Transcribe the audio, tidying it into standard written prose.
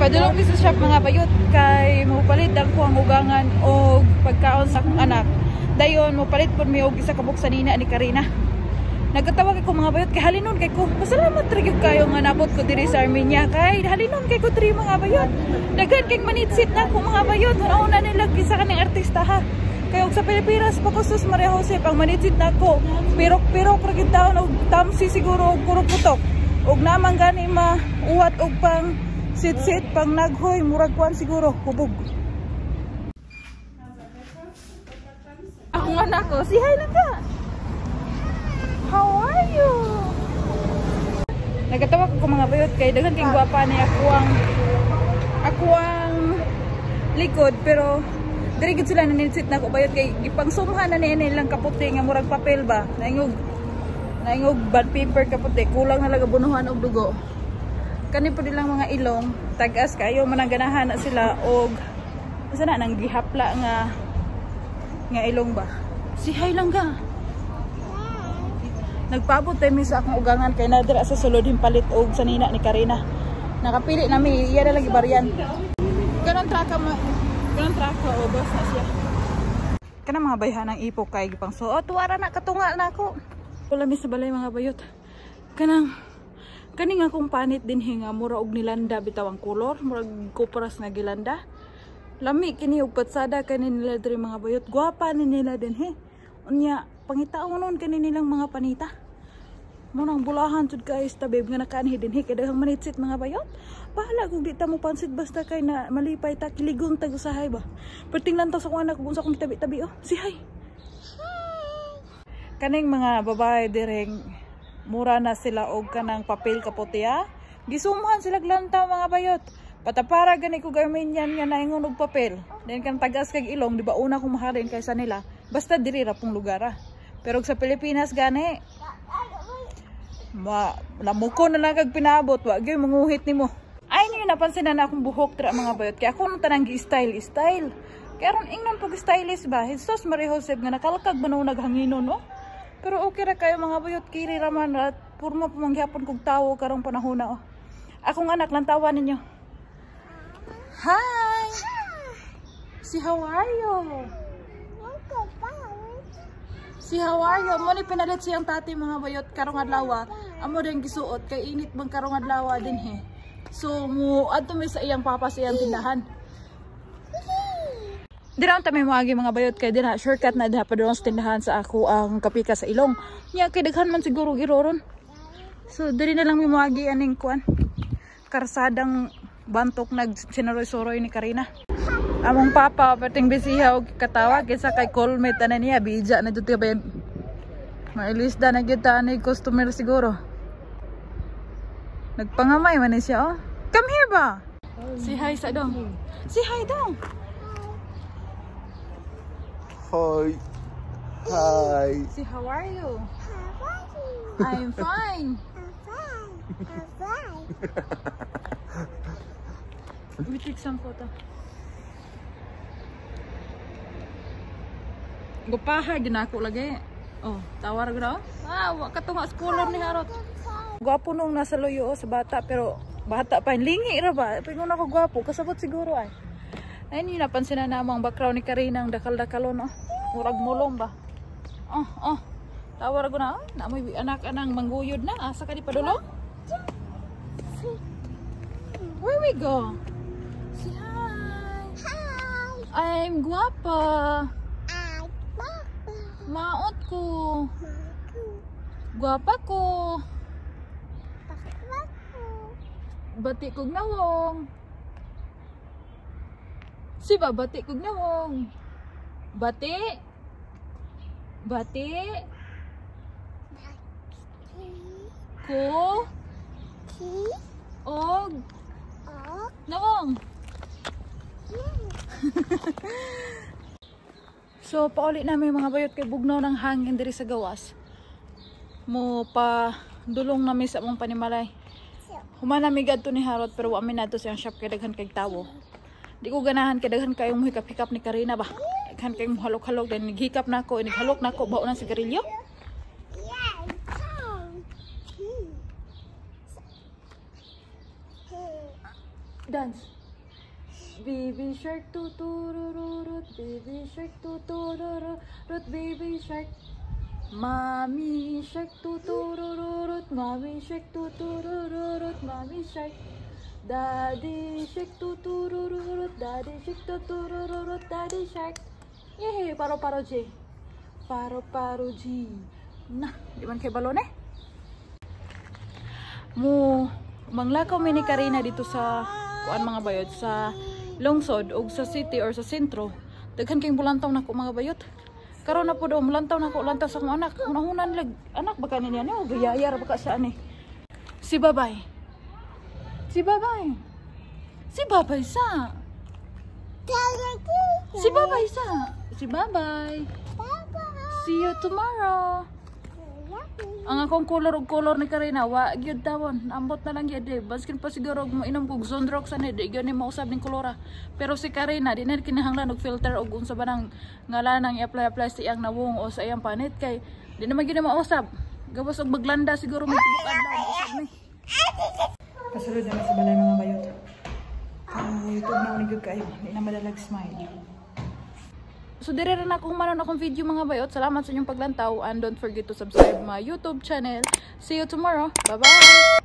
Padulong sa shop mga bayot kay mopalit ang kuang ugangan o pagkaon sa akong anak. Dayon mopalit pud mi og isa ka buksan nina ni Karina. Nagkatawag ako mga bayot kay halinon kay ko. Pasalamat ra gyud kayo nga nabot ko diri sa Armenia kay halinon kay ko diri mga bayot. Daghan kay manitsit na ko mga bayot. Una nila kisa kaning artista ha. Kay og sa Pilipinas pa ko sus Maria Jose pang manitsit na ko. Pero ra gyud taon og tamsi siguro og kuruputok. Og namang gani mauwat og pang sit-sit pang naghoy murag kuan siguro hubog. Ako nga nako, si hi lang ka. How are you? Nagatawa ko mga bayot kay daghan kay gwapa ni ako ang likod pero diri gid sila nanitsit na ko bayot kay gipangsumhan na nilang kaputi nga murag papel ba. Naingog bad paper kaputi, kulang na lang bunuhan og dugo. Kani po nilang mga ilong, tagas kayo manangganahan na sila og asa na nang gihapla nga ilong ba. Si hi lang ka. Nagpaabot tayo sa akong ugangan kay nadira sa sulod himpalit og sa nina ni Karina. Nakapili nami iya na lagi barian. Kanang traka o boss na siya. Kanang mga bayhan ng ipok kay gipang suot wara na katunga na ako. Wala mi sa balay mga bayot. Kani nga kung panit din hinga mura og nilanda bitaw ang kolor, murag kupras nga gilanda. Lami kini og patsada kani nila diri mga bayot. Gwapa ni nila din he. Unya pangitaon nun kani nilang mga panita. Munang bulahan jud kay tabib nga nakaanhi din he kay daghang manitsit mga bayot. Bahala kung di ta mo pansit basta kay na malipay ta kiligong tag usahay ba. Perting lang ta sa kuan ako unsa kong tabi-tabi oh. Si hi. Kaning mga babae direng mura na sila og kanang papel kaputi ha. Gisumhan sila lantaw mga bayot. Patapara gani ko Armenian nga naingon og papel. Then kan tagas kag ilong di ba una kong mahalin kaysa nila. Basta diri ra pong lugar ha. Pero sa Pilipinas gani lamuko na lang kag pinaabot wa gyud manguhit nimo. Ay niyo napansin na akong buhok tra mga bayot kay ako nang tanang gi-style. Kaya ron ingnon pag stylist ba. Jesus Maria Jose nga nakalakag ba naghanginon no? Pero okay ra kayo mga bayot kiri raman at purma pamanghapon kog tawo karong panahon na oh. Akong anak lang tawa ninyo. Hi. Si how are you? Si how are you? Mo ni pinalit siyang tati mga bayot karong adlaw. Amo din gisuot kay init bang karong adlaw din he. So mo adto mi sa iyang papa sa iyang tindahan. Dira ta may moagi mga bayot kay dira shortcut na diha pa doon sa tindahan sa ako ang kapika sa ilong. Nya kay daghan man siguro giroron. So diri na lang may moagi aning kuan. Karsadang bantok nag sinaroy-soroy ni Karina. Among papa pating bisiha og katawag kinsa kay callmate ana niya bija na jud ba. Mailisda na gyud ta ani customer siguro. Nagpangamay man ni siya oh. Come here ba? Si hi sa dong. Si hi dong. Hi. See, how are you? I'm fine. We take some photo. Gupaha din ako lagi. Oh, tawar ko daw. Wa ka tunga scholar ni Harot. Gwapo nung nasa loyo sa bata pero bata pa lingi ra ba? Pingon ako gwapo kasabot siguro ay. Ayun yung napansin na namang background ni Karina ang dakal-dakalon, oh. Murag mulong ba? Oh. Tawar ko na, oh. Namoy anak-anang mangguyod na. Asa ka di padulong? Where we go? Say hi. Hi. I'm guapa. Maot ko. Guapa ko. Bati kog nawong. Si ba bati kog nawong. Bati. Ko. Og. Nawong. So paulit namin mga bayot kay bugnaw ng hangin diri sa gawas. Mo pa dulong namin sa among panimalay. Humana mi gadto ni Harot pero wa mi nato siyang shop kay daghan kay tawo. Di ko ganahan kay daghan kayong muhikap-hikap ni Karina ba. Daghan kayong halok-halok dan naghikap nako, naghalok nako bao na sigarilyo. Dance. Baby shark tuturururut, baby shark tuturururut, baby shark. Mommy shark tuturururut, mommy shark tuturururut, mommy shark. Daddy shark tuturururut, daddy shark tuturururut, daddy shark. Yehey, paro-paro J. Paro-paro G. Nah, di man kay balon eh. Mo manglakaw mi ni Karina dito sa kuan mga bayot sa lungsod o sa city or sa sentro. Daghan kay bulantaw nako mga bayot. Karon na po daw mulantaw nako lantaw sa akong anak. Hunahunan lag anak baka niya ni o gayayar baka sa ani. Si Babay. Si Babay. Si Babay sa. Si Babay sa. Si Babay. See you tomorrow. Ang akong color ni Karina, wa gyud tawon. Ambot na lang gyud. Baskin pa siguro mo inom kog Zonrox ani, di gyud ni mausab ning kolora. Pero si Karina, di na kinahanglan og filter og unsa ba nang ngalan nang i-apply sa iyang nawong o sa iyang panit kay di na gyud mausab. Gawas og maglanda siguro may tibok adlaw usab ni. Kasulod na sa balay mga bayot. YouTube na ni gyud kayo, di na madalag smile. So dire rin ako humanon akong video mga bayot. Salamat sa inyong paglantaw and don't forget to subscribe my YouTube channel. See you tomorrow. Bye bye!